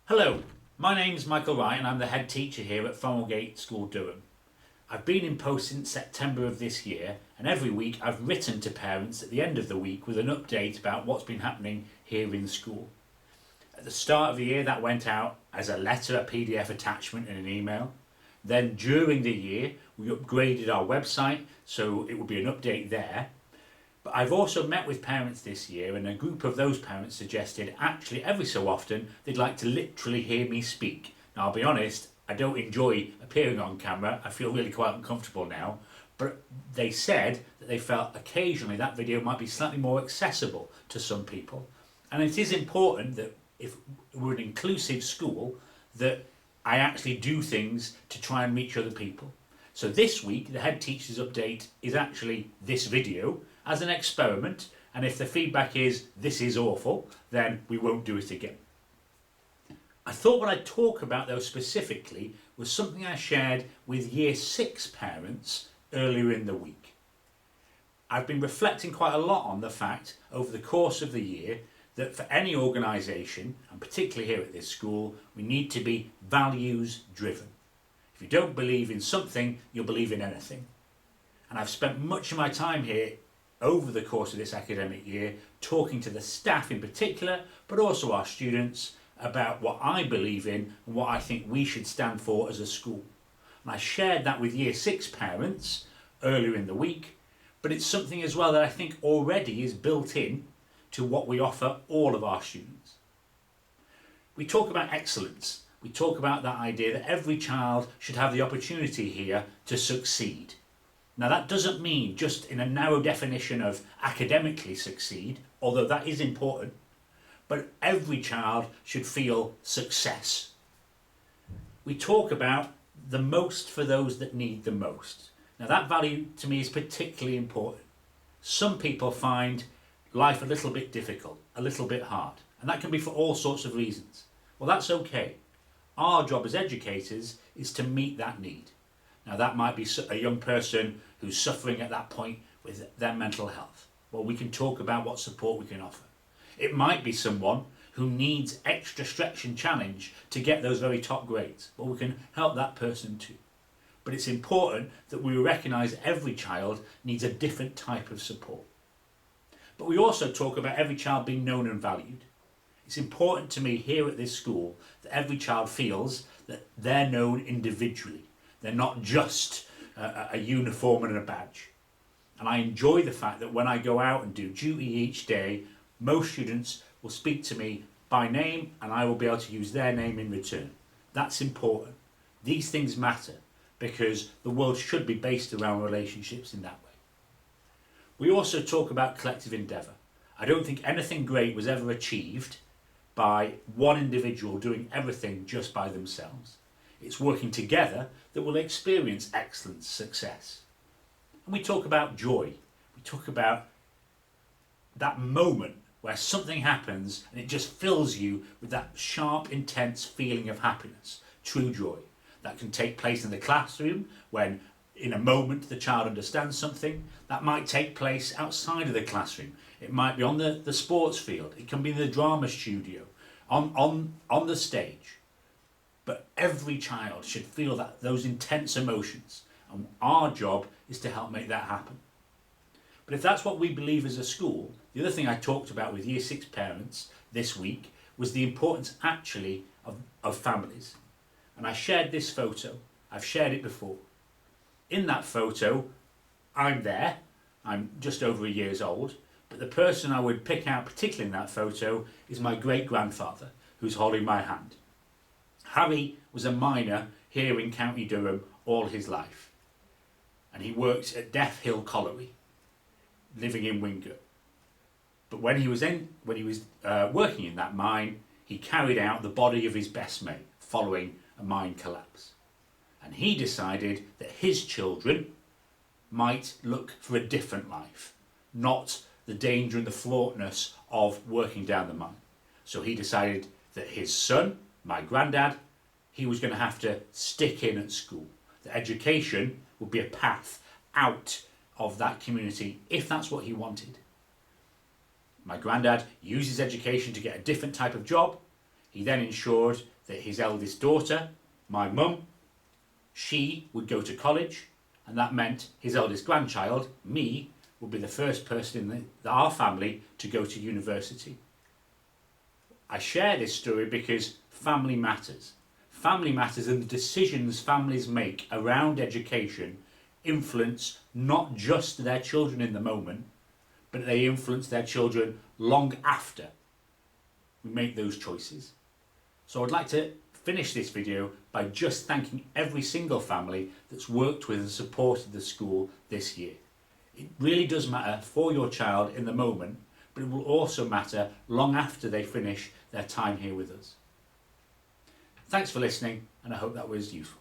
Hello, my name's Michael Wright and I'm the head teacher here at Gate School Durham. I've been in post since September of this year, and every week I've written to parents at the end of the week with an update about what's been happening here in school. At the start of the year that went out as a letter, a PDF attachment and an email. Then during the year we upgraded our website so it would be an update there. But I've also met with parents this year, and a group of those parents suggested actually every so often they'd like to literally hear me speak. Now I'll be honest, I don't enjoy appearing on camera, I feel really quite uncomfortable now, but they said that they felt occasionally that video might be slightly more accessible to some people. And it is important that if we're an inclusive school, that I actually do things to try and reach other people. So this week the head teacher's update is actually this video as an experiment, and if the feedback is this is awful, then we won't do it again. I thought what I'd talk about though specifically was something I shared with Year 6 parents earlier in the week. I've been reflecting quite a lot on the fact over the course of the year that for any organisation, and particularly here at this school, we need to be values driven. If you don't believe in something, you'll believe in anything. And I've spent much of my time here over the course of this academic year talking to the staff in particular, but also our students, about what I believe in and what I think we should stand for as a school. And I shared that with Year 6 parents earlier in the week, but it's something as well that I think already is built in to what we offer all of our students. We talk about excellence. We talk about that idea that every child should have the opportunity here to succeed. Now that doesn't mean just in a narrow definition of academically succeed, although that is important, but every child should feel success. We talk about the most for those that need the most. Now that value to me is particularly important. Some people find life a little bit difficult, a little bit hard, and that can be for all sorts of reasons. Well, that's okay. Our job as educators is to meet that need. Now that might be a young person who's suffering at that point with their mental health. Well, we can talk about what support we can offer. It might be someone who needs extra stretch and challenge to get those very top grades. Well, we can help that person too. But it's important that we recognise every child needs a different type of support. But we also talk about every child being known and valued. It's important to me here at this school that every child feels that they're known individually. They're not just a uniform and a badge. And I enjoy the fact that when I go out and do duty each day, most students will speak to me by name and I will be able to use their name in return. That's important. These things matter because the world should be based around relationships in that way. We also talk about collective endeavour. I don't think anything great was ever achieved by one individual doing everything just by themselves. It's working together that will experience excellence, success. And we talk about joy. We talk about that moment where something happens and it just fills you with that sharp, intense feeling of happiness, true joy. That can take place in the classroom when in a moment the child understands something. That might take place outside of the classroom. It might be on the sports field. It can be in the drama studio, on the stage. But every child should feel those intense emotions, and our job is to help make that happen. But if that's what we believe as a school, the other thing I talked about with Year 6 parents this week was the importance actually of families. And I shared this photo. I've shared it before. In that photo, I'm there. I'm just over a year's old. But the person I would pick out particularly in that photo is my great-grandfather, who's holding my hand. Harry was a miner here in County Durham all his life, and he worked at Death Hill Colliery, living in Wingate. But when he was working in that mine, he carried out the body of his best mate following a mine collapse, and he decided that his children might look for a different life, not the danger and the fraughtness of working down the mine. So he decided that his son, my granddad, he was going to have to stick in at school. The education would be a path out of that community if that's what he wanted. My granddad used his education to get a different type of job. He then ensured that his eldest daughter, my mum, she would go to college, and that meant his eldest grandchild, me, would be the first person in our family to go to university. I share this story because family matters. Family matters, and the decisions families make around education influence not just their children in the moment, but they influence their children long after we make those choices. So I'd like to finish this video by just thanking every single family that's worked with and supported the school this year. It really does matter for your child in the moment, but it will also matter long after they finish their time here with us. Thanks for listening, and I hope that was useful.